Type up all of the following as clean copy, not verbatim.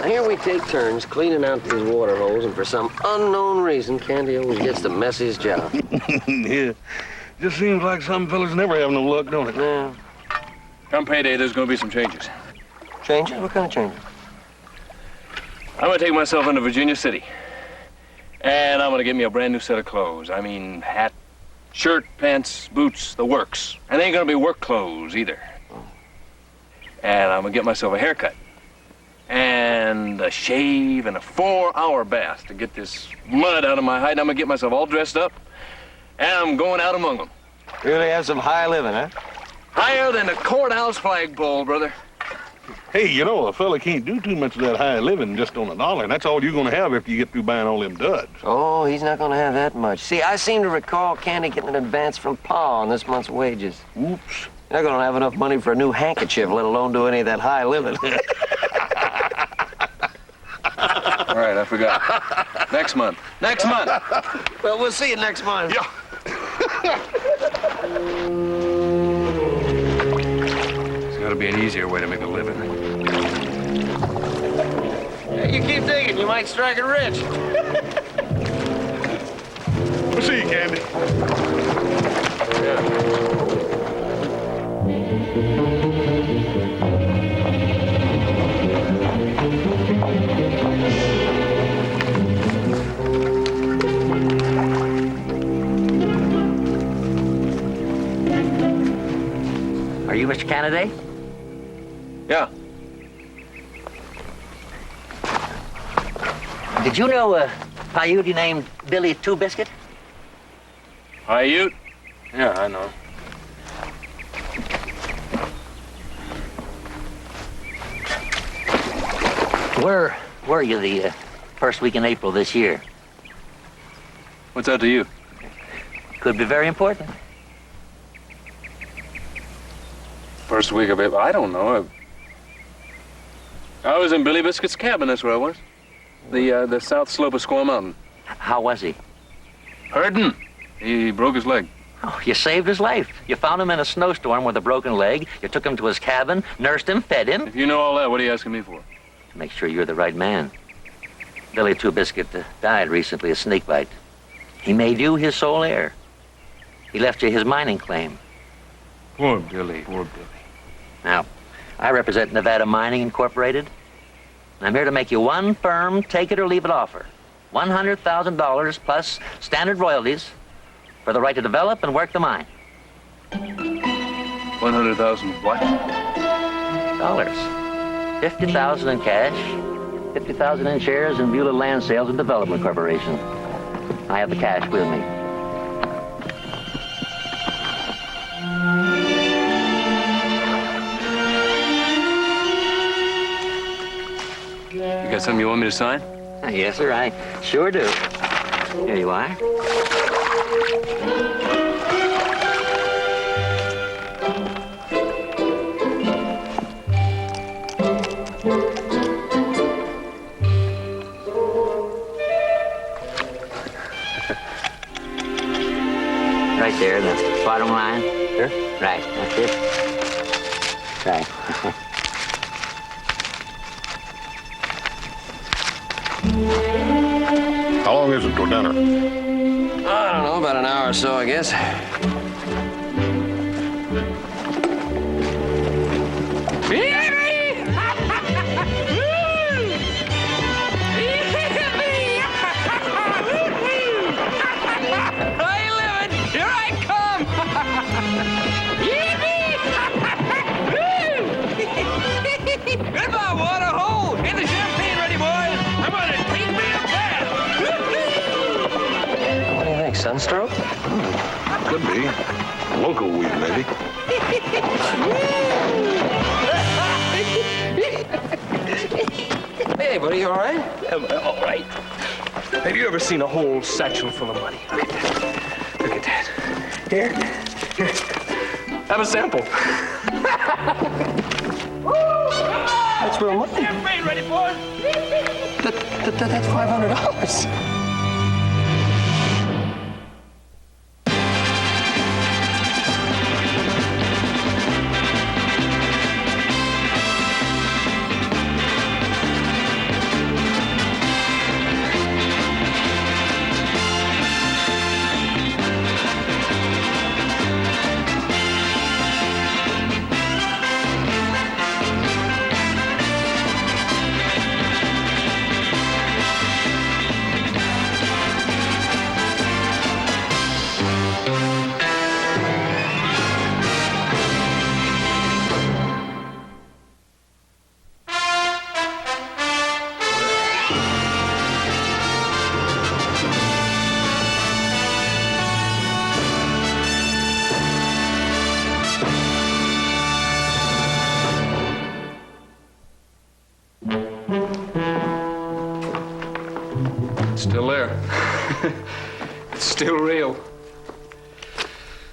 Here we take turns cleaning out these water holes, and for some unknown reason, Candy always gets the messiest job. Yeah. Just seems like some fellas never have no luck, don't it? Yeah. Come payday, there's gonna be some changes. Changes? What kind of changes? I'm gonna take myself into Virginia City. And I'm gonna get me a brand new set of clothes. I mean, hat, shirt, pants, boots, the works. And they ain't gonna be work clothes either. And I'm gonna get myself a haircut. And a shave and a 4-hour bath to get this mud out of my hide. And I'm gonna get myself all dressed up. And I'm going out among them. Really have some high living, huh? Higher than a courthouse flagpole, brother. Hey, you know, a fella can't do too much of that high living just on $1, and that's all you're gonna have if you get through buying all them duds. Oh, he's not gonna have that much. See, I seem to recall Candy getting an advance from Pa on this month's wages. Oops. You're not gonna have enough money for a new handkerchief, let alone do any of that high living. All right, I forgot. Next month. Next month. Well, we'll see you next month. Yeah. There's gotta be an easier way to make a living. Hey, you keep digging, you might strike it rich. We'll see you, Candy. Are you Mr. Canady? Yeah. Did you know a Paiute named Billy Two Biscuit? Paiute? Yeah, I know. Where were you the first week in April this year? What's that to you? Could be very important. First week of April. I don't know. I was in Billy Biscuit's cabin, that's where I was. The south slope of Squaw Mountain. How was he? Hurting. He broke his leg. Oh, you saved his life. You found him in a snowstorm with a broken leg. You took him to his cabin, nursed him, fed him. If you know all that, what are you asking me for? To make sure you're the right man. Billy Two Biscuit died recently, a snake bite. He made you his sole heir. He left you his mining claim. Poor Billy. Poor Billy. Now, I represent Nevada Mining Incorporated. And I'm here to make you one firm take-it-or-leave-it offer. $100,000 plus standard royalties for the right to develop and work the mine. 100,000 what? Dollars. 50,000 in cash, 50,000 in shares in Beulah Land Sales and Development Corporation. I have the cash with me. You got something you want me to sign? Yes, sir, I sure do. Here you are. Right there, the bottom line. Here? Right, that's it. Right. How long is it till dinner? I don't know, about an hour or so, I guess. Goodbye, water hole! Get the champagne ready, boys! I'm gonna take me a bath! What do you think, sunstroke? Could be. Local weed, maybe. Hey, buddy, you all right? Am I all right? Have you ever seen a whole satchel full of money? Look at that. Look at that. Here. Have a sample. That's real money. Champagne ready, boys! That's $500.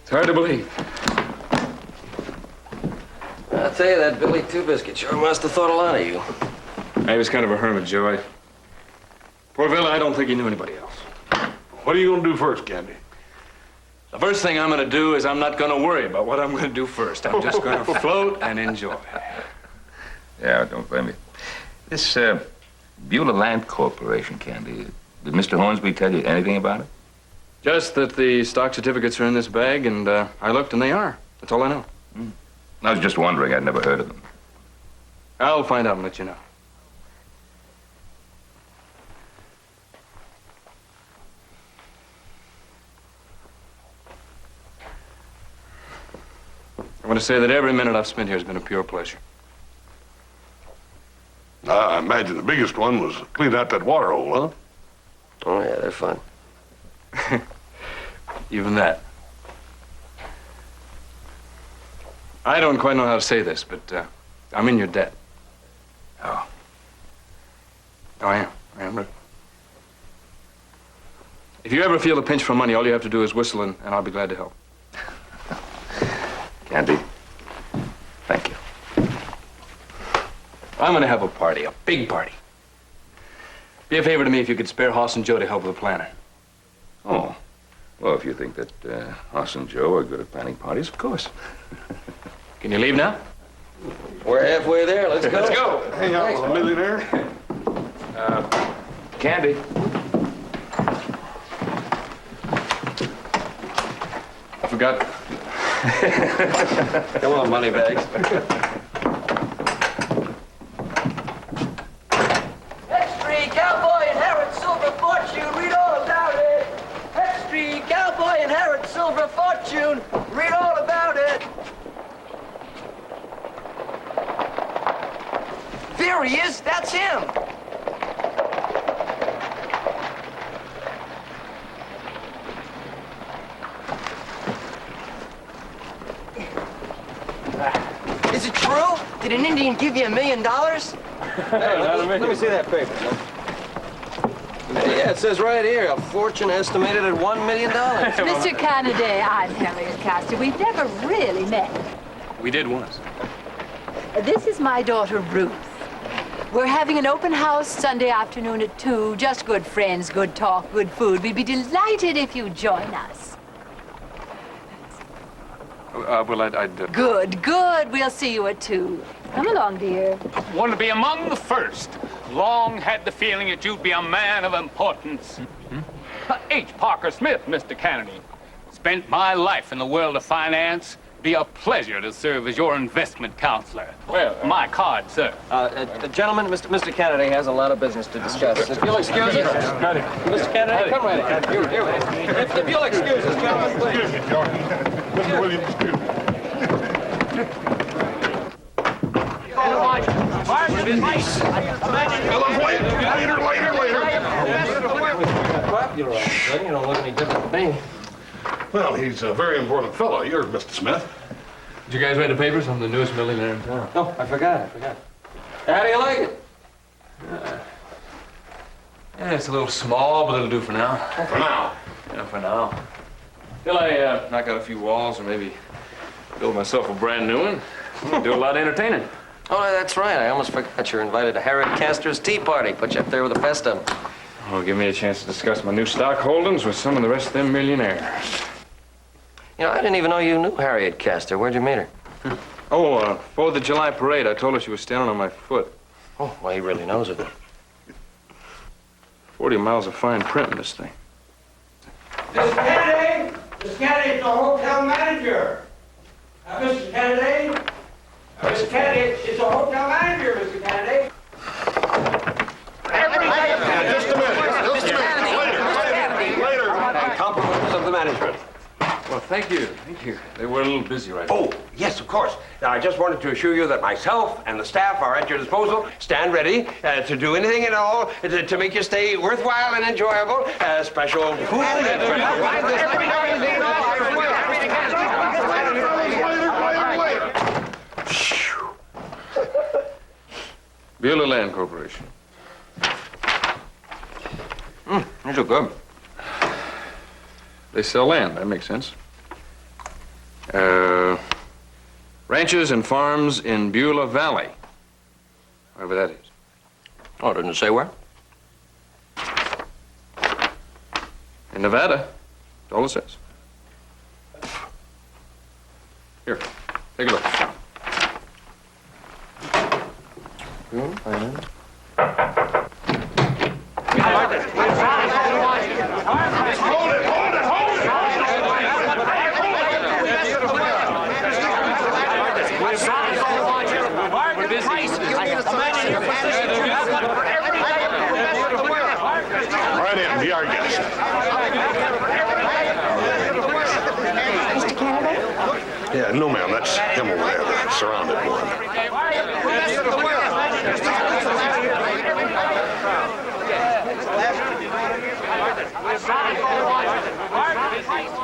It's hard to believe. I'll tell you, that Billy Two Biscuit sure must have thought a lot of you. He was kind of a hermit, Joe. Poor Billy, I don't think he knew anybody else. What are you gonna do first, Candy? The first thing I'm going to do is I'm not going to worry about what I'm going to do first. I'm just going to float and enjoy. Yeah, don't blame me. This Beulah Land Corporation, Candy, did Mr. Hornsby tell you anything about it? Just that the stock certificates are in this bag, and I looked, and they are. That's all I know. I was just wondering. I'd never heard of them. I'll find out and let you know. I want to say that every minute I've spent here has been a pure pleasure. I imagine the biggest one was cleaning out that water hole, huh? Oh, yeah, they're fun. Even that. I don't quite know how to say this, but I'm in your debt. Oh. Oh, I am, really. If you ever feel a pinch for money, all you have to do is whistle, and I'll be glad to help. Candy, thank you. I'm going to have a party, a big party. Be a favor to me if you could spare Hoss and Joe to help with the planner. Oh. Well, if you think that Hoss and Joe are good at planning parties, of course. Can you leave now? We're halfway there. Let's go. Let's go. Hang out with a millionaire? Candy. I forgot. Come on, moneybags. Extra cowboy inherit silver fortune, read all about it. Extra cowboy inherit silver fortune, read all about it. There he is, that's him. Is it true? Did an Indian give you $1 million? Let me see that paper. Yeah, it says right here, a fortune estimated at $1 million. Mr. Kennedy, I'm Harriet Castor. We've never really met. We did once. This is my daughter, Ruth. We're having an open house Sunday afternoon at 2. Just good friends, good talk, good food. We'd be delighted if you'd join us. Well, I'd Good, good. We'll see you at 2. Come along, dear. Want to be among the first. Long had the feeling that you'd be a man of importance. H. Parker Smith, Mr. Kennedy. Spent my life in the world of finance. Be a pleasure to serve as your investment counselor. Well, my card, sir. Gentlemen, Mr. Kennedy has a lot of business to discuss. If you'll excuse us. Mr. Kennedy, come right in. If you'll excuse us, gentlemen, please. Excuse me, George. Mr. Williams, excuse me. Popular, all of a sudden. You don't look any different from me. Well, he's a very important fellow. You're Mr. Smith. Did you guys read the papers? I'm the newest millionaire in town. Oh, I forgot. How do you like it? Yeah, it's a little small, but it'll do for now. For now. Yeah, for now. Till I knock out a few walls or maybe build myself a brand new one. Do a lot of entertaining. Oh, that's right. I almost forgot you're invited to Harriet Castor's tea party. Put you up there with the best of them. Oh, give me a chance to discuss my new stock holdings with some of the rest of them millionaires. You know, I didn't even know you knew Harriet Castor. Where'd you meet her? Oh, 4th of July parade. I told her she was standing on my foot. Oh, well, he really knows it. 40 miles of fine print in this thing. Mr. Kennedy! Mr. Kennedy, it's the hotel manager. Mr. Kennedy? Mr. Kennedy, it's the hotel manager, Mr. Kennedy. Just a minute. Later. Compliments of the management. Well, thank you. They were a little busy right now. Oh, yes, of course. Now, I just wanted to assure you that myself and the staff are at your disposal. Stand ready to do anything at all to make your stay worthwhile and enjoyable. Special food. Beulah Land Corporation. These are good. They sell land. That makes sense. Ranches and farms in Beulah Valley. Wherever that is. Oh, didn't it say where? In Nevada. That's all it says. Here, take a look. Right in, be our guest. Mr. Kennedy? Yeah, no, ma'am, that's him over there, the surrounded one.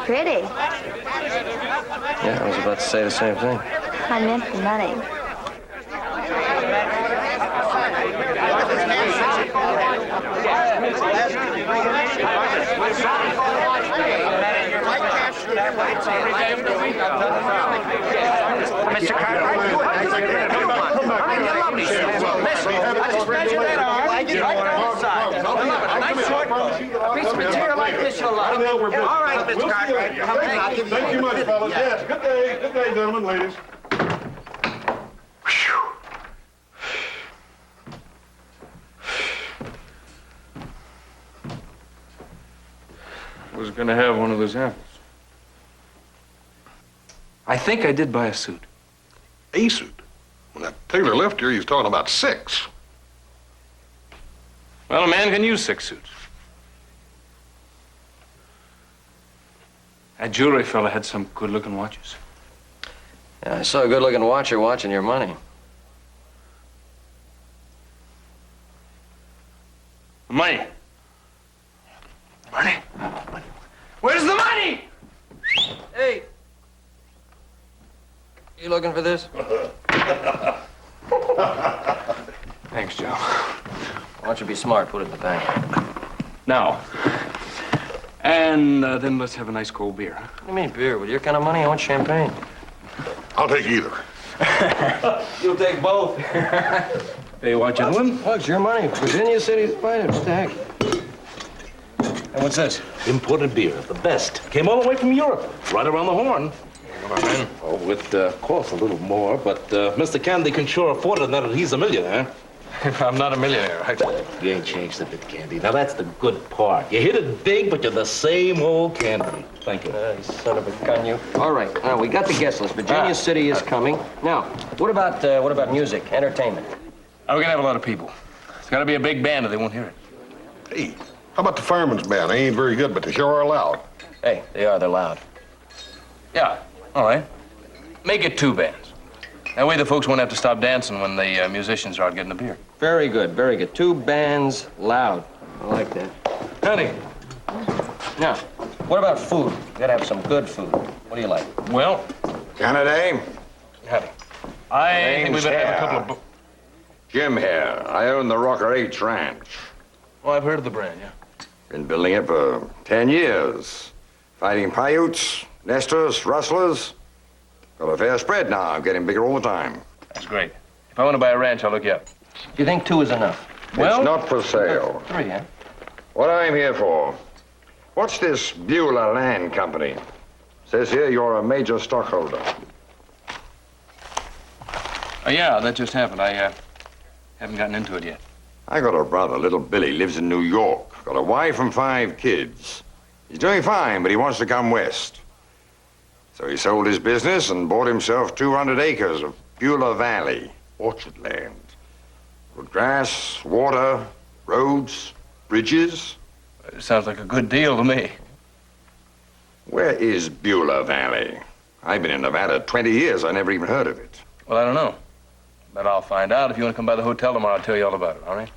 Pretty. Yeah, I was about to say the same thing. I meant the money. Mr. Carter, nice short piece of material like this you'll love. All right, Mr. Carter. Thank you much, fellas. Yes, good day, gentlemen, ladies. I was gonna have one of those apples. I think I did buy a suit. A suit. When that tailor left here, he was talking about 6. Well, a man can use 6 suits. That jewelry fella had some good-looking watches. Yeah, I saw a good-looking watcher watching your money. Money. Money? Where's the money? Hey! You looking for this? Thanks, Joe. Why don't you be smart, put it in the bank. Now. And then let's have a nice cold beer. Huh? What do you mean beer? With your kind of money, I want champagne. I'll take either. You'll take both. Hey, what, gentlemen? Oh, it's your money. Virginia City's finest. What the heck? And what's this? Imported beer, the best. Came all the way from Europe, right around the Horn. Oh, with, course, a little more, but Mr. Candy can sure afford it now that he's a millionaire. I'm not a millionaire, right? You ain't changed a bit, Candy. Now, that's the good part. You hit it big, but you're the same old Candy. Thank you. You son of a gun, you. All right, now we got the guest list. Virginia City is coming. Now, what about music, entertainment? Oh, we're gonna have a lot of people. It's gotta be a big band or they won't hear it. Hey, how about the fireman's band? They ain't very good, but they sure are loud. Hey, they're loud. Yeah, all right. Make it 2 bands. That way the folks won't have to stop dancing when the musicians are out getting the beer. Very good, very good. 2 bands, loud. I like that. Honey. Now, what about food? You gotta have some good food. What do you like? Well, Kennedy? honey, I think we better have a couple of... Jim here. I own the Rocker H Ranch. Well, I've heard of the brand, yeah. Been building it for 10 years. Fighting Paiutes, nesters, rustlers. Got a fair spread now. I'm getting bigger all the time. That's great. If I want to buy a ranch, I'll look you up. Do you think 2 is enough? Well, It's not for sale. 3, huh? What I'm here for. What's this Beulah Land Company? Says here you're a major stockholder. Oh, yeah, that just happened. I haven't gotten into it yet. I got a brother, little Billy, lives in New York. Got a wife and 5 kids. He's doing fine, but he wants to come west. So he sold his business and bought himself 200 acres of Beulah Valley, orchard land. With grass, water, roads, bridges. It sounds like a good deal to me. Where is Beulah Valley? I've been in Nevada 20 years. I never even heard of it. Well, I don't know. But I'll find out. If you want to come by the hotel tomorrow, I'll tell you all about it, all right?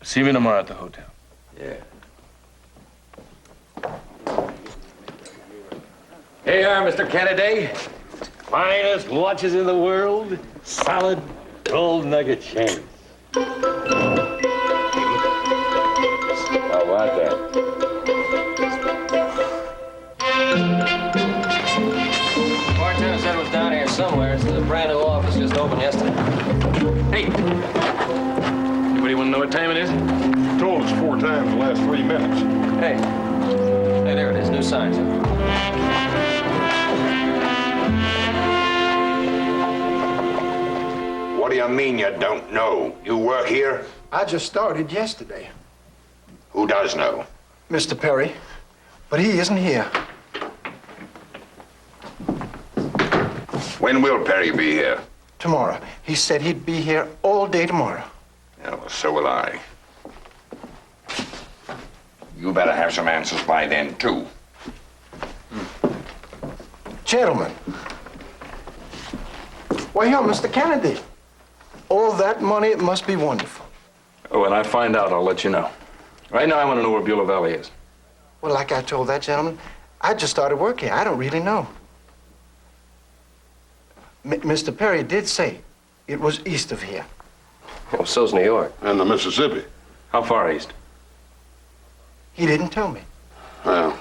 See me tomorrow at the hotel. Yeah. Here, Mr. Kennedy. Finest watches in the world. Solid gold nugget chains. How about that? time it is? Told us 4 times in the last 3 minutes. Hey, there it is. New signs. What do you mean you don't know? You work here? I just started yesterday. Who does know? Mr. Perry, but he isn't here. When will Perry be here? Tomorrow. He said he'd be here all day tomorrow. Yeah, well, so will I. You better have some answers by then, too. Gentlemen. Why, here, Mr. Kennedy. All that money, it must be wonderful. Oh, when I find out, I'll let you know. Right now, I want to know where Beulah Valley is. Well, like I told that gentleman, I just started work here. I don't really know. Mr. Perry did say it was east of here. Well, so's New York. And the Mississippi. How far east? He didn't tell me. Well,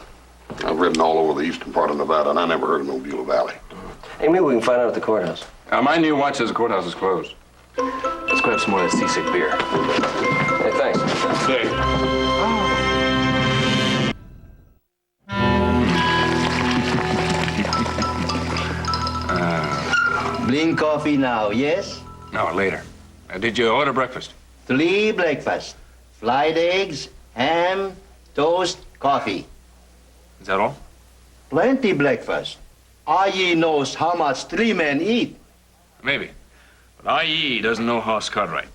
I've ridden all over the eastern part of Nevada, and I never heard of no Beulah Valley. Hey, maybe we can find out at the courthouse. Mind you, watch says the courthouse is closed. Let's grab some more of that seasick beer. Hey, thanks. Hey. Bring coffee now, yes? No, later. Did you order breakfast? 3 breakfast. Fried eggs, ham, toast, coffee. Is that all? Plenty breakfast. IE knows how much 3 men eat. Maybe. But IE doesn't know Hoss Cartwright.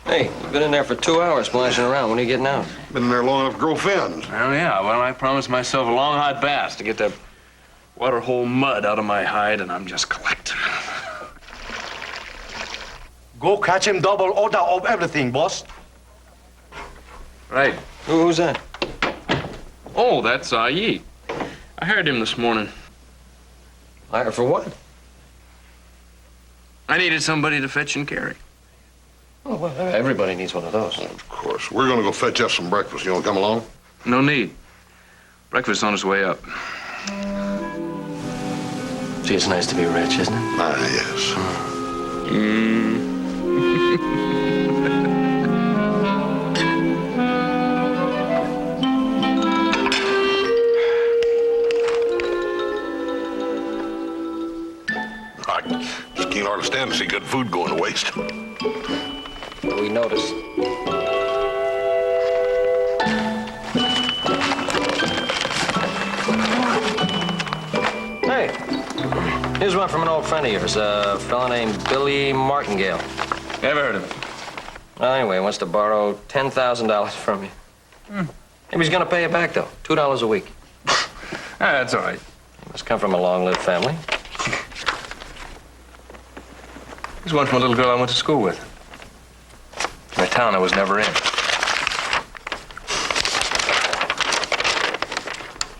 Hey, you've been in there for 2 hours splashing around. When are you getting out? Been in there long enough to grow fins. Oh, yeah. Well, I promised myself a long, hot bath to get that waterhole mud out of my hide, and I'm just collecting. Go catch him double order of everything, boss. Right. Who's that? Oh, that's IE. I hired him this morning. Hire for what? I needed somebody to fetch and carry. Oh, well, everybody needs one of those. Of course. We're gonna go fetch us some breakfast. You wanna come along? No need. Breakfast on its way up. Gee, it's nice to be rich, isn't it? Ah, yes. I just can't hardly stand to see good food going to waste. We noticed. Hey, here's one from an old friend of yours, a fella named Billy Martingale. Never heard of it. Well, anyway, he wants to borrow $10,000 from you. Maybe he's gonna pay you back, though. $2 a week. That's all right. He must come from a long-lived family. Here's one from a little girl I went to school with. In a town I was never in.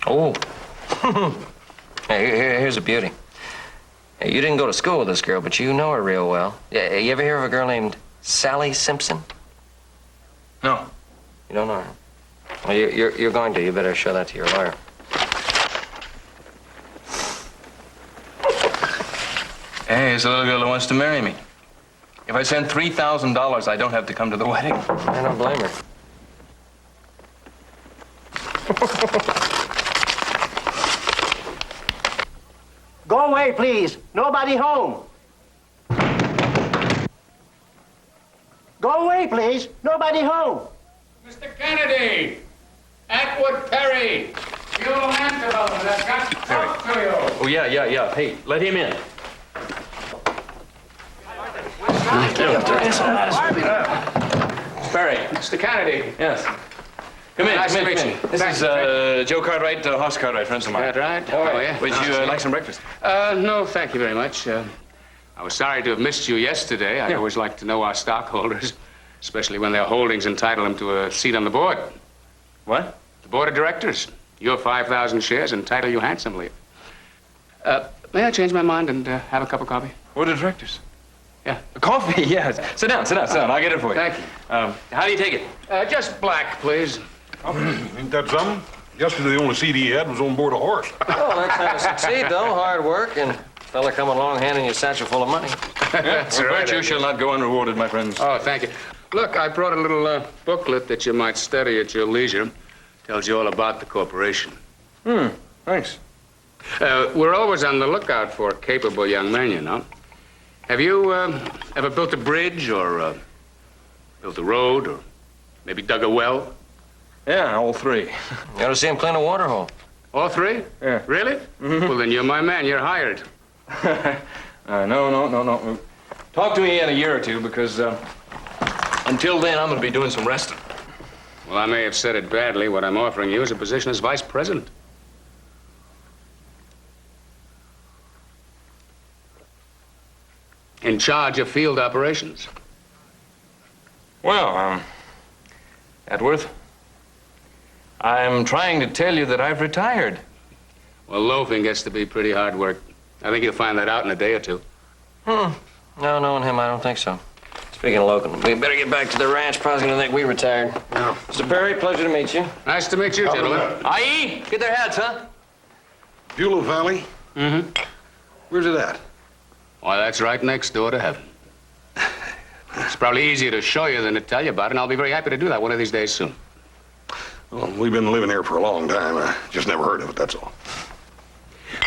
Oh. Hey, here's a beauty. Hey, you didn't go to school with this girl, but you know her real well. Yeah, you ever hear of a girl named Sally Simpson? No. You don't know her? Well, you're going to. You better show that to your lawyer. Hey, it's a little girl who wants to marry me. If I send $3,000, I don't have to come to the wedding. I don't blame her. Go away, please. Nobody home. Go away, please. Nobody home. Mr. Kennedy! Atwood Perry! You answer about it. I've got to talk to you. Oh, yeah. Hey, let him in. Barry. Mr. Kennedy. Yes. Come in, Nice come to in, meet come you. in. This is Joe Cartwright, Hoss Cartwright, friends of mine. That right? How are you? Would you like some breakfast? No, thank you very much. I was sorry to have missed you yesterday. I always like to know our stockholders, especially when their holdings entitle them to a seat on the board. What? The board of directors. Your 5,000 shares entitle you handsomely. May I change my mind and have a cup of coffee? Board of directors. Yeah. Coffee, yes. Sit down. I'll get it for you. Thank you. How do you take it? Just black, please. Ain't that something? Yesterday, the only CD he had was on board a horse. Well, that's how to succeed, though. Hard work and a fella coming along handing you a satchel full of money. That's right. Virtue shall not go unrewarded, my friends. Oh, thank you. Look, I brought a little booklet that you might study at your leisure. Tells you all about the corporation. Thanks. We're always on the lookout for capable young men, you know. Have you ever built a bridge or built a road or maybe dug a well? Yeah, all three. You ought to see him clean a water hole. All three? Yeah. Really? Mm-hmm. Well, then you're my man. You're hired. No. Talk to me in a year or two, because until then, I'm going to be doing some resting. Well, I may have said it badly. What I'm offering you is a position as vice president. In charge of field operations. Well, Atworth, I'm trying to tell you that I've retired. Well, loafing gets to be pretty hard work. I think you'll find that out in a day or two. No, knowing him, I don't think so. Speaking of local, we better get back to the ranch. Probably gonna think we retired. No. Mr. Perry, pleasure to meet you. Nice to meet you, gentlemen. Aye, get their hats, huh? Beulah Valley? Mm-hmm. Where's it at? Why, that's right next door to heaven. It's probably easier to show you than to tell you about it, and I'll be very happy to do that one of these days soon. Well, we've been living here for a long time. I just never heard of it, that's all.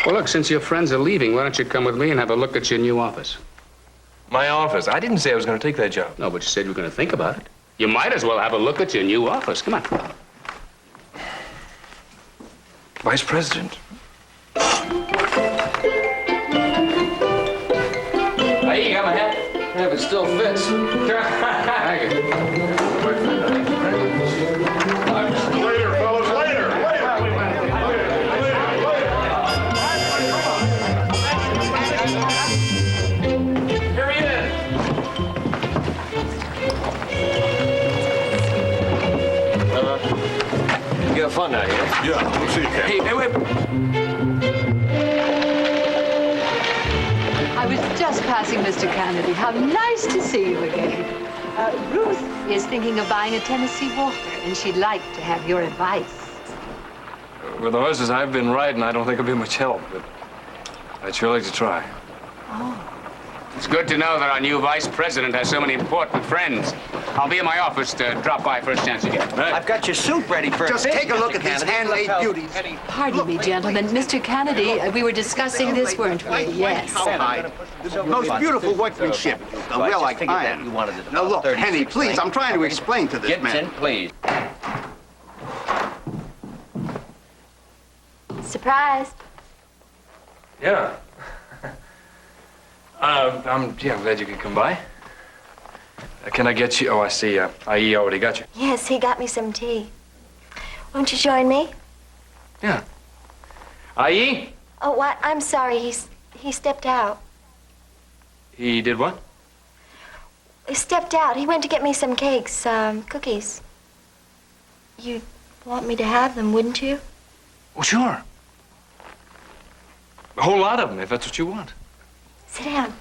Well, look, since your friends are leaving, why don't you come with me and have a look at your new office? My office? I didn't say I was going to take that job. No, but you said you were going to think about it. You might as well have a look at your new office. Come on. Vice President. Hey, you got my hat? Yeah, if it still fits. Thank you. Later, fellas, later. Here he is. You have fun out here. Yeah, we'll see you, Ken. Hey, wait. I was just passing Mr. Kennedy. How nice to see you again. Ruth is thinking of buying a Tennessee Walker, and she'd like to have your advice. With the horses I've been riding, I don't think it'll be much help, but I'd sure like to try. It's good to know that our new vice president has so many important friends. I'll be in my office to drop by first chance you get. Right. I've got your soup ready for Just take a look at these handlaid beauties. Pardon me, gentlemen. Mr. Kennedy, we were discussing this, weren't we? Yes. Cowhide. The most beautiful workmanship. A well like iron. Now look, Henny, please, I'm trying to explain to this man. Please. Surprised. Yeah. I'm glad you could come by. Can I get you? Oh, I see. IE already got you. Yes, he got me some tea. Won't you join me? Yeah. IE? Oh, what? I'm sorry. He stepped out. He did what? He stepped out. He went to get me some cakes, cookies. You'd want me to have them, wouldn't you? Oh, sure. A whole lot of them, if that's what you want. Sit down.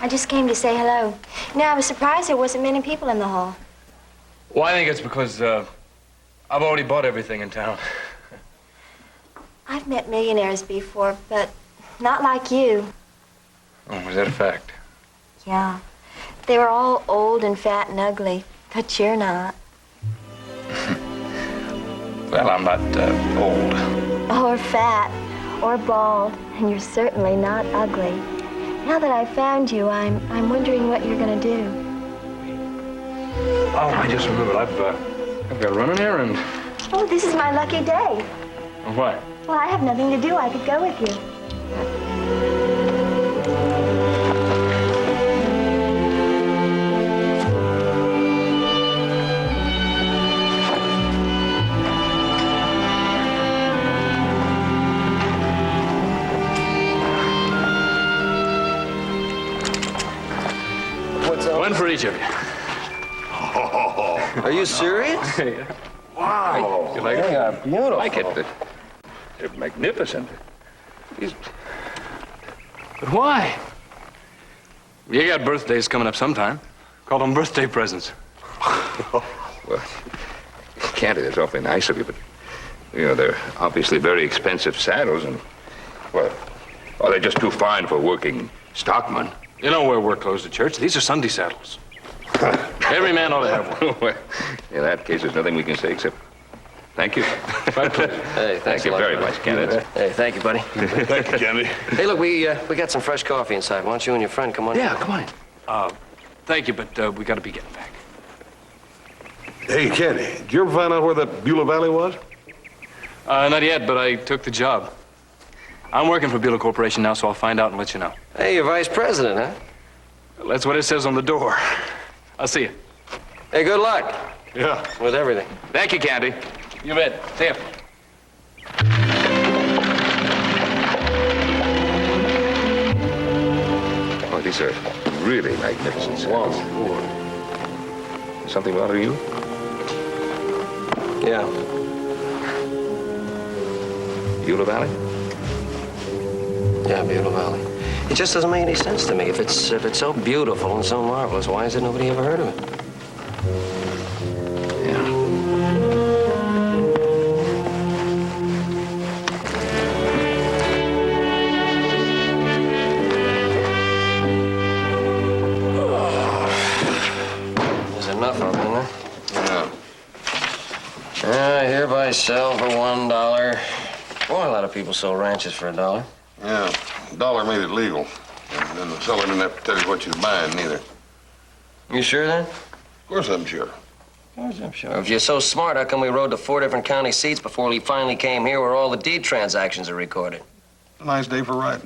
I just came to say hello. You know, I was surprised there wasn't many people in the hall. Well, I think it's because I've already bought everything in town. I've met millionaires before, but not like you. Oh, is that a fact? Yeah. They were all old and fat and ugly, but you're not. Well, I'm not old. Or fat, or bald, and you're certainly not ugly. Now that I've found you, I'm wondering what you're gonna do. Oh, I just remembered. I've got to run an errand. Oh, this is my lucky day. Oh, what? Well, I have nothing to do. I could go with you. One for each of you. Are you serious? Wow. You like it? Yeah, beautiful. I like it. They're magnificent. But why? You got birthdays coming up sometime. Call them birthday presents. Well, Candy, that's awfully nice of you, but, you know, they're obviously very expensive saddles, and, well, they're just too fine for a working stockman. You don't wear work clothes to church. These are Sunday saddles. Every man ought to have one. Well, in that case, there's nothing we can say except thank you. My pleasure. Hey, thanks Thank you a lot, very buddy. much, Kenneth. Hey, thank you, buddy. Thank you, Kennedy. Hey, look, we got some fresh coffee inside. Why don't you and your friend come on in? Yeah, come on in. Thank you, but we got to be getting back. Hey, Kennedy, did you ever find out where that Beulah Valley was? Not yet, but I took the job. I'm working for Beulah Corporation now, so I'll find out and let you know. Hey, you're vice president, huh? That's what it says on the door. I'll see you. Hey, good luck. Yeah. With everything. Thank you, Candy. You bet. See ya. Oh, these are really magnificent saddles. Something bothering you? Yeah. Beulah Valley? Yeah, Beulah Valley. It just doesn't make any sense to me. If it's so beautiful and so marvelous, why has nobody ever heard of it? There's enough of them, isn't there? Yeah. I hereby sell for $1. Boy, a lot of people sell ranches for $1. Yeah, $1 made it legal. And then the seller didn't have to tell you what you're buying, neither. You sure then? Of course I'm sure. Of course I'm sure. If you're so smart, how come we rode to 4 different county seats before we finally came here where all the deed transactions are recorded? A nice day for riding.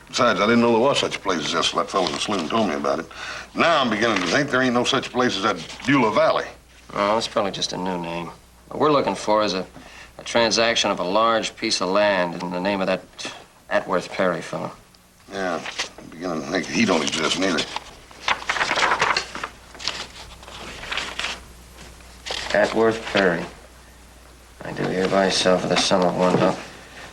Besides, I didn't know there was such a place as this till that fellow in the saloon told me about it. Now I'm beginning to think there ain't no such place as that Beulah Valley. Oh, it's probably just a new name. What we're looking for is a transaction of a large piece of land in the name of that Atworth Perry fellow. Yeah, I'm beginning to think he don't exist neither. Atworth Perry. I do hereby sell for the sum of $1.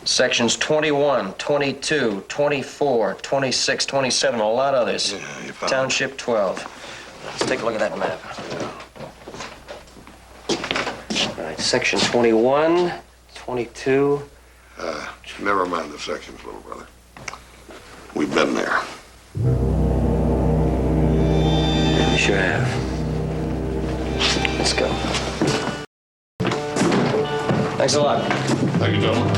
Sections 21, 22, 24, 26, 27, a lot of others. Yeah, you found Township 12. Let's take a look at that map. All right, section 21, 22. Never mind the sections, little brother. We've been there. We sure have. Let's go. Thanks a lot. Thank you, gentlemen.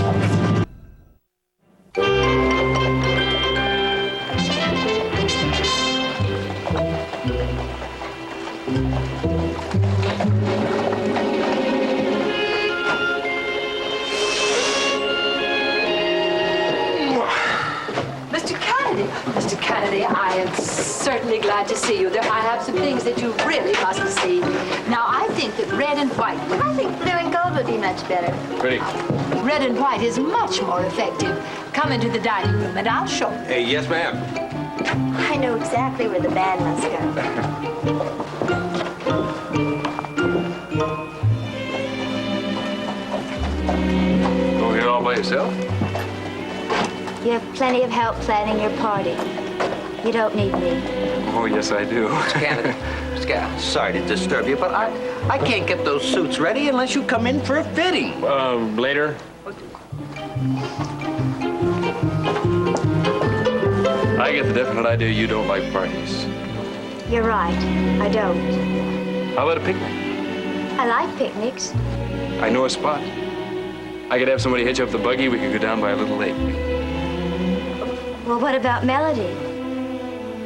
Mr. Kennedy, I am certainly glad to see you. I have some things that you really must see. Now, I think that red and white. I think blue and gold would be much better. Pretty. Red and white is much more effective. Come into the dining room and I'll show you. Hey, yes, ma'am. I know exactly where the band must go. Go here all by yourself? You have plenty of help planning your party. You don't need me. Oh, yes, I do. Kennedy, sorry to disturb you, but I can't get those suits ready unless you come in for a fitting. Later. I get the definite idea you don't like parties. You're right. I don't. How about a picnic? I like picnics. I know a spot. I could have somebody hitch up the buggy. We could go down by a little lake. Well, what about Melody?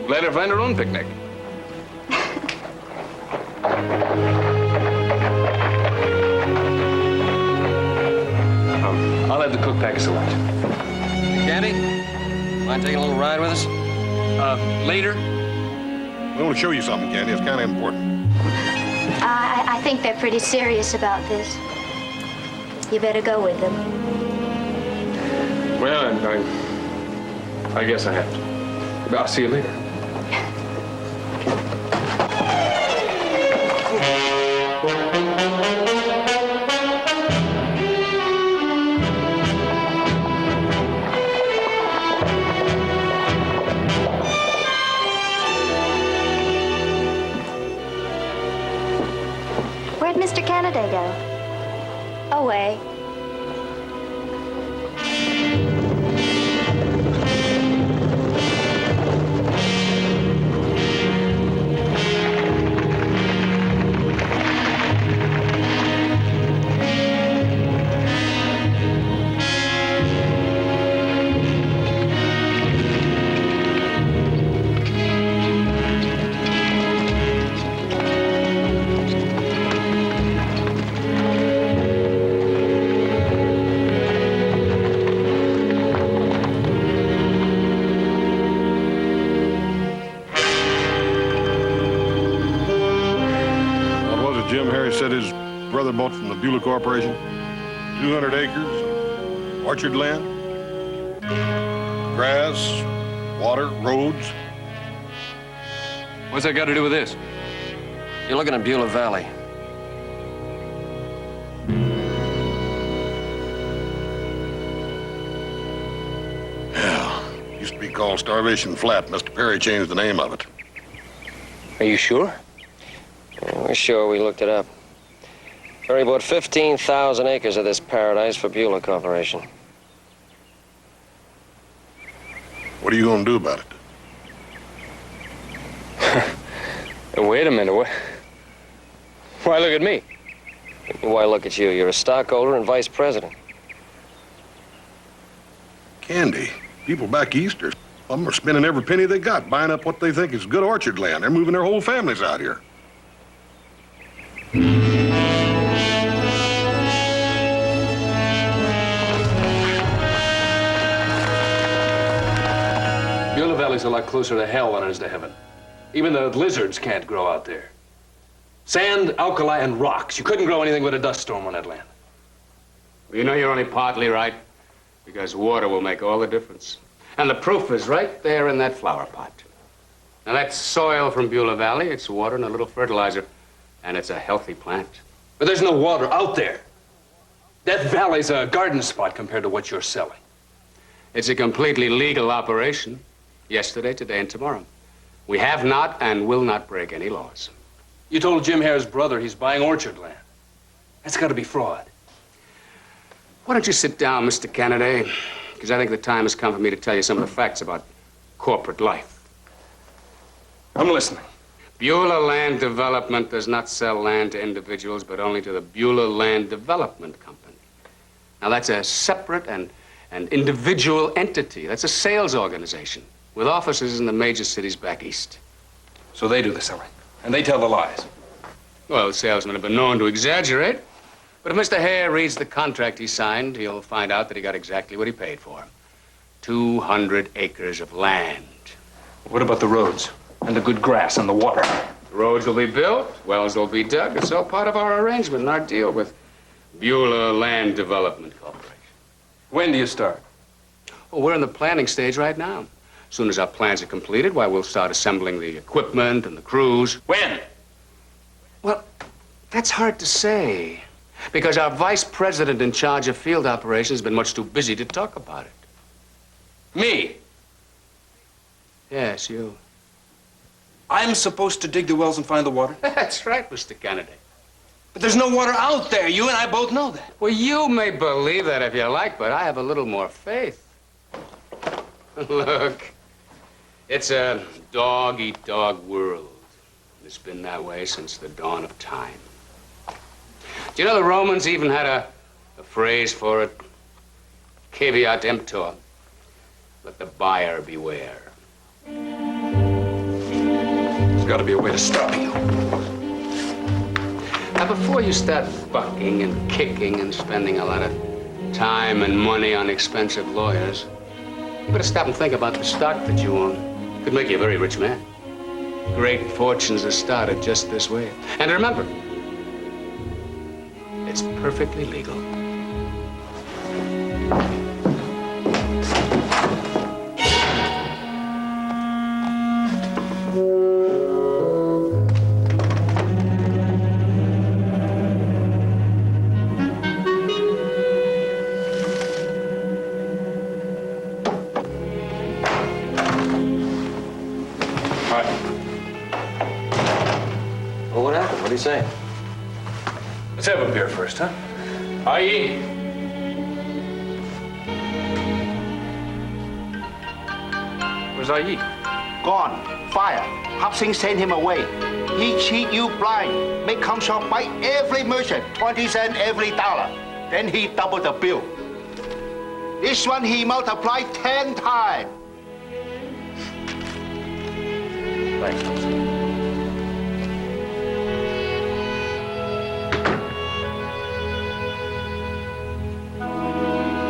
Let her find her own picnic. I'll have the cook pack us a lunch. Candy, mind taking a little ride with us? Later. We want to show you something, Candy. It's kind of important. I think they're pretty serious about this. You better go with them. Well, I guess I have to. I'll see you later. Where'd Mr. Kennedy go? Away. brother bought from the Beulah Corporation? 200 acres, orchard land, grass, water, roads. What's that got to do with this? You're looking at Beulah Valley. Used to be called Starvation Flat. Mr. Perry changed the name of it. Are you sure? Yeah, we're sure. We looked it up. Perry bought 15,000 acres of this paradise for Beulah Corporation. What are you going to do about it? Wait a minute. Why look at me? Why look at you? You're a stockholder and vice president. Candy. People back east are, some are spending every penny they got, buying up what they think is good orchard land. They're moving their whole families out here. Beulah Valley's a lot closer to hell than it is to heaven. Even the lizards can't grow out there. Sand, alkali, and rocks. You couldn't grow anything but a dust storm on that land. Well, you know you're only partly right, because water will make all the difference. And the proof is right there in that flower pot. Now, that's soil from Beulah Valley. It's water and a little fertilizer. And it's a healthy plant. But there's no water out there. That valley's a garden spot compared to what you're selling. It's a completely legal operation. Yesterday, today, and tomorrow. We have not and will not break any laws. You told Jim Hare's brother he's buying orchard land. That's got to be fraud. Why don't you sit down, Mr. Kennedy? Because I think the time has come for me to tell you some of the facts about corporate life. I'm listening. Beulah Land Development does not sell land to individuals, but only to the Beulah Land Development Company. Now, that's a separate and individual entity. That's a sales organization with offices in the major cities back east. So they do the selling, and they tell the lies. Well, salesmen have been known to exaggerate. But if Mr. Hare reads the contract he signed, he'll find out that he got exactly what he paid for. 200 acres of land. What about the roads and the good grass and the water? The roads will be built, wells will be dug. It's all part of our arrangement and our deal with Beulah Land Development Corporation. When do you start? Well, we're in the planning stage right now. As soon as our plans are completed, why, we'll start assembling the equipment and the crews. When? Well, that's hard to say. Because our vice president in charge of field operations has been much too busy to talk about it. Me? Yes, you. I'm supposed to dig the wells and find the water? That's right, Mr. Kennedy. But there's no water out there. You and I both know that. Well, you may believe that if you like, but I have a little more faith. Look, it's a dog-eat-dog world. It's been that way since the dawn of time. Do you know the Romans even had a phrase for it? Caveat emptor. Let the buyer beware. There's got to be a way to stop you. Now, before you start bucking and kicking and spending a lot of time and money on expensive lawyers, you better stop and think about the stock that you own. Could make you a very rich man. Great fortunes are started just this way. And remember, it's perfectly legal. Well, what happened? What do you say? Let's have a beer first, huh? Aye. Where's Aye? Gone. Fire. Hap Sing sent him away. He cheat you blind. Make come shop by every merchant, 20 cents every dollar. Then he double the bill. This one he multiplied 10 times. Thanks, Thompson.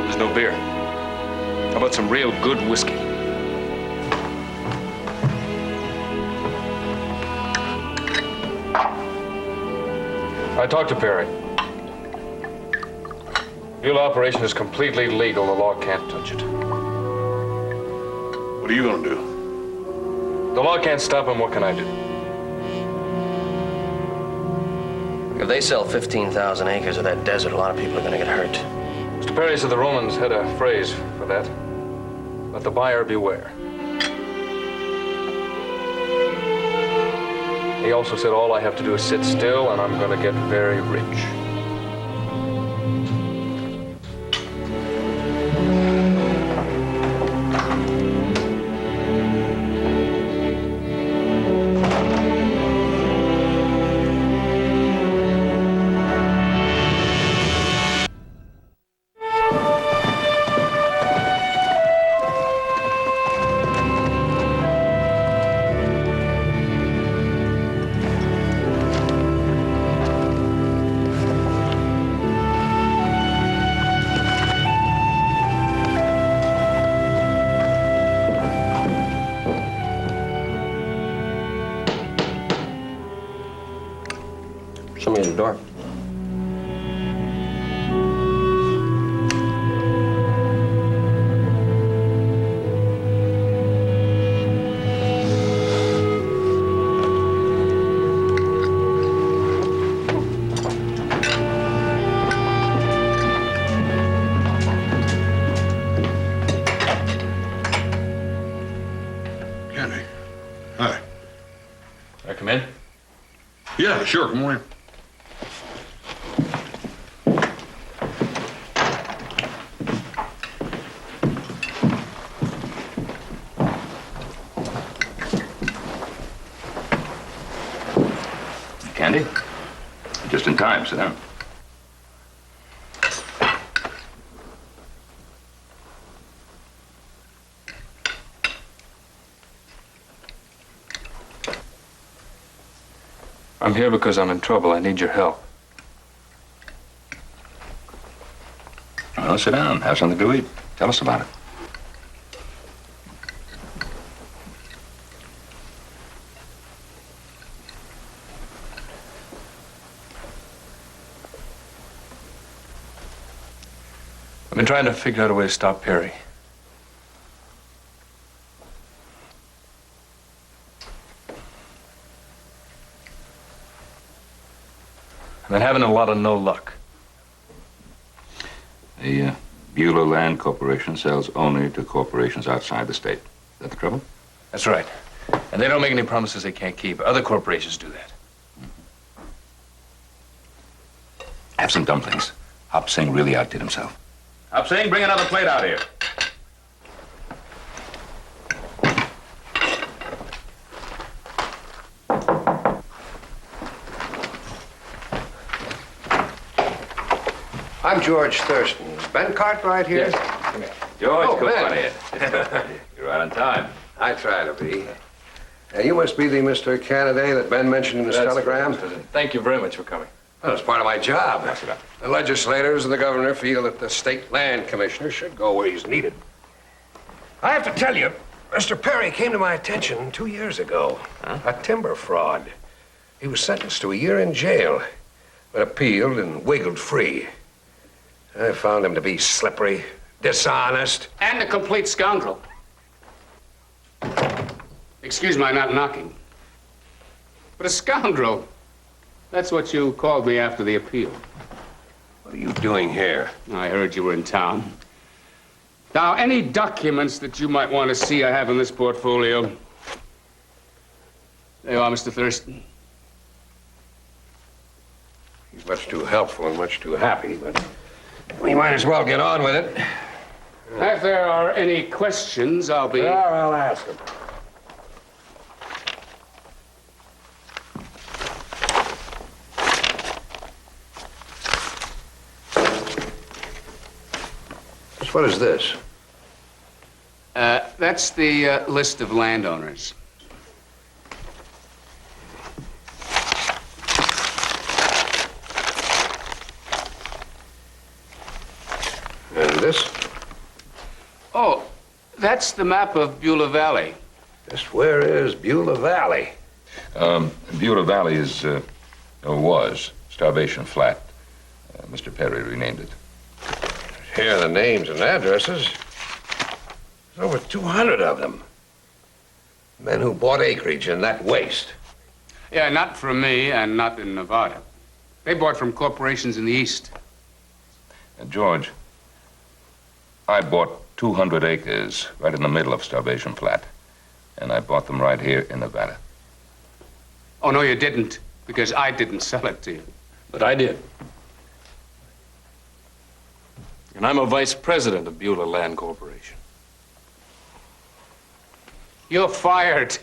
There's no beer. How about some real good whiskey? I talked to Perry. Beulah operation is completely legal. The law can't touch it. What are you gonna do? The law can't stop him. What can I do? If they sell 15,000 acres of that desert, a lot of people are gonna get hurt. Mr. Perry said the Romans had a phrase for that. Let the buyer beware. He also said all I have to do is sit still and I'm gonna get very rich. Show me the door. Candy. Hi. Can I come in? Yeah, sure. Come on in. Candy? Just in time. Sit down. I'm here because I'm in trouble. I need your help. Well, sit down. Have something to eat. Tell us about it. I've been trying to figure out a way to stop Perry. I've been having a lot of no luck. The Beulah Land Corporation sells only to corporations outside the state. Is that the trouble? That's right. And they don't make any promises they can't keep. Other corporations do that. Have some dumplings. Hop Singh really outdid himself. Hop Singh, bring another plate out here. I'm George Thurston. Is Ben Cartwright here? Yes. Come here. George, Oh, come Ben. on in. You're right on time. I try to be. You must be the Mr. Kennedy that Ben mentioned in his That's telegram. right, Mr. President. Thank you very much for coming. Well, it's part of my job. That's it up. The legislators and the governor feel that the state land commissioner should go where he's needed. I have to tell you, Mr. Perry came to my attention 2 years ago. A timber fraud. He was sentenced to a year in jail, but appealed and wiggled free. I found him to be slippery, dishonest. And a complete scoundrel. Excuse my not knocking. But a scoundrel. That's what you called me after the appeal. What are you doing here? I heard you were in town. Now, any documents that you might want to see I have in this portfolio. There you are, Mr. Thurston. He's much too helpful and much too happy, but we might as well get on with it. If there are any questions, I'll be... Yeah, I'll ask him. What is this? That's the list of landowners. And this? Oh, that's the map of Beulah Valley. Just where is Beulah Valley? Beulah Valley is, or was, Starvation Flat. Mr. Perry renamed it. Here are the names and addresses. There's over 200 of them. Men who bought acreage in that waste. Yeah, not from me and not in Nevada. They bought from corporations in the East. George, I bought 200 acres right in the middle of Starvation Flat. And I bought them right here in Nevada. Oh, no, you didn't, because I didn't sell it to you. But I did. And I'm a vice president of Beulah Land Corporation. You're fired.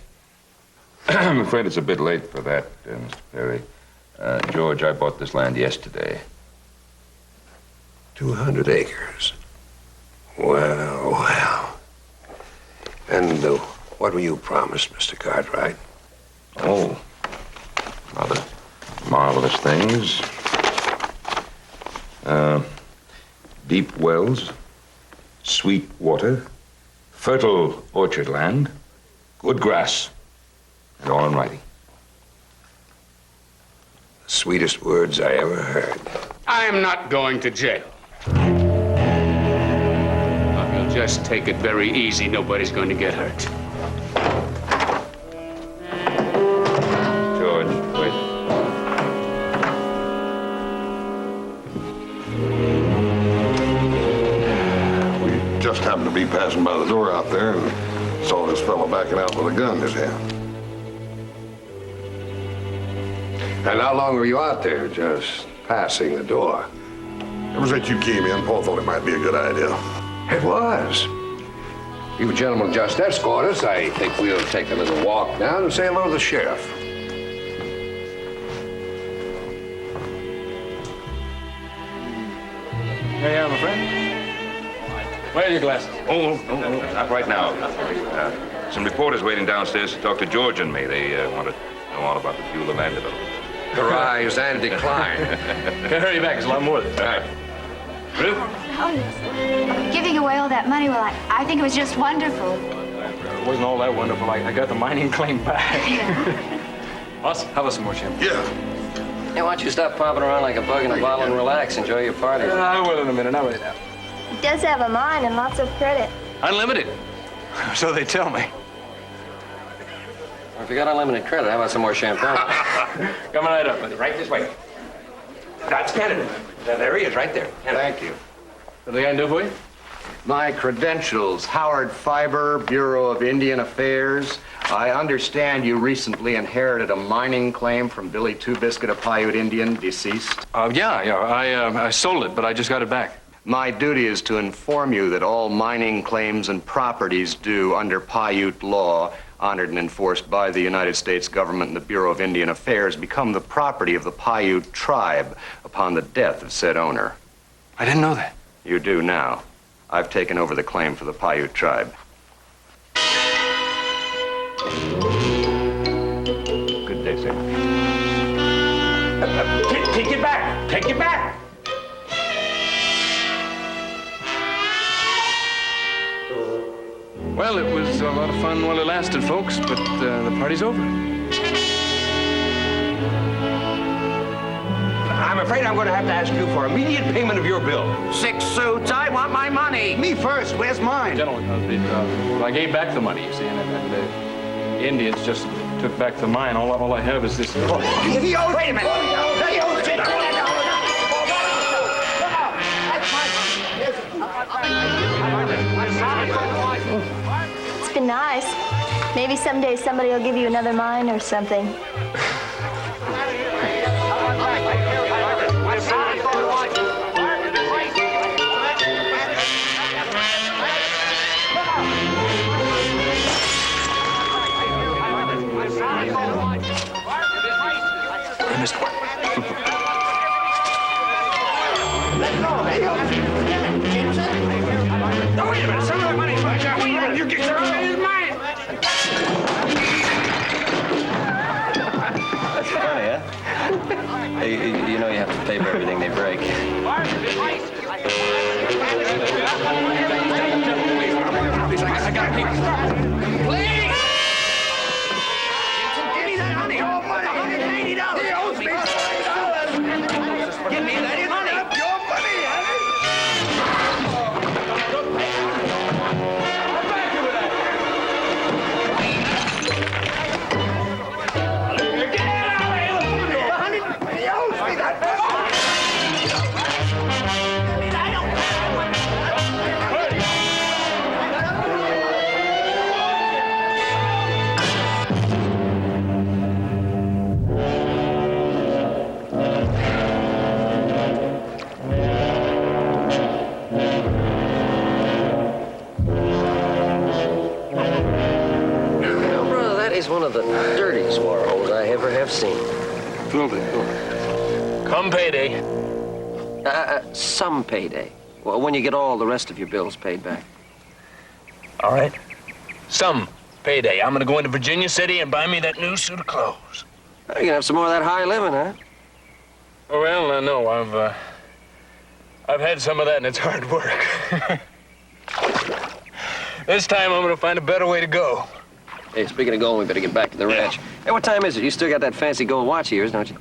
I'm afraid it's a bit late for that, Mr. Perry. George, I bought this land yesterday. 200 acres. Well, well. And what were you promised, Mr. Cartwright? Oh, other marvelous things. Deep wells, sweet water, fertile orchard land, good grass, and all in writing. The sweetest words I ever heard. I am not going to jail. If you'll just take it very easy, nobody's going to get hurt. George, wait. We just happened to be passing by the door out there and saw this fellow backing out with a gun in his hand. And how long were you out there, just passing the door? Ever since you came in, Paul thought it might be a good idea. It was. You gentlemen just escort us. I think we'll take a little walk down and say hello to the sheriff. Here you are, my friend. Where are your glasses? Oh, no, not right now. Some reporters waiting downstairs to talk to George and me. They want to know all about the Beulah land development. The rise and decline. Can't hurry you back. There's a lot more of it. All right. Ruth? Oh, yes. Giving away all that money, well, I think it was just wonderful. It wasn't all that wonderful. I got the mining claim back. Boss, how about some more champagne? Yeah. Hey, why don't you stop popping around like a bug in a bottle and relax? Enjoy your party. I will in a minute. Not right now. He does have a mine and lots of credit. Unlimited. So they tell me. Well, if you got unlimited credit, how about some more champagne? Coming right up, buddy. Right this way. That's Canada. There he is, right there. Thank you. What are they gonna do for you? My credentials, Howard Fiber, Bureau of Indian Affairs. I understand you recently inherited a mining claim from Billy Two Biscuit, a Paiute Indian, deceased. Yeah. I sold it, but I just got it back. My duty is to inform you that all mining claims and properties due under Paiute law, honored and enforced by the United States government and the Bureau of Indian Affairs, become the property of the Paiute tribe upon the death of said owner. I didn't know that. You do now. I've taken over the claim for the Paiute tribe. Good day, sir. Take it back! Take it back! Well, it was a lot of fun while it lasted, folks, but the party's over. I'm afraid I'm going to have to ask you for immediate payment of your bill. 6 suits. I want my money. Me first. Where's mine? Gentlemen, I gave back the money, you see, and the Indians just took back the mine. All I have is this. Wait a minute. It's been nice. Maybe someday somebody will give you another mine or something. I missed one. No, wait a minute. Some of the money. Wait a minute. You get some of it is mine. That's funny, huh? Hey, you know you have to pay for everything they break. I got people. Please! Give me that money. Your money. $180. He owes me $5. Give me that money. Your money, honey. Will do. Come payday. Some payday. Well, when you get all the rest of your bills paid back. All right. Some payday. I'm gonna go into Virginia City and buy me that new suit of clothes. You're gonna have some more of that high living, huh? Well, no, I've had some of that and it's hard work. This time I'm gonna find a better way to go. Hey, speaking of going, we better get back to the ranch. Hey, what time is it? You still got that fancy gold watch of yours, don't you?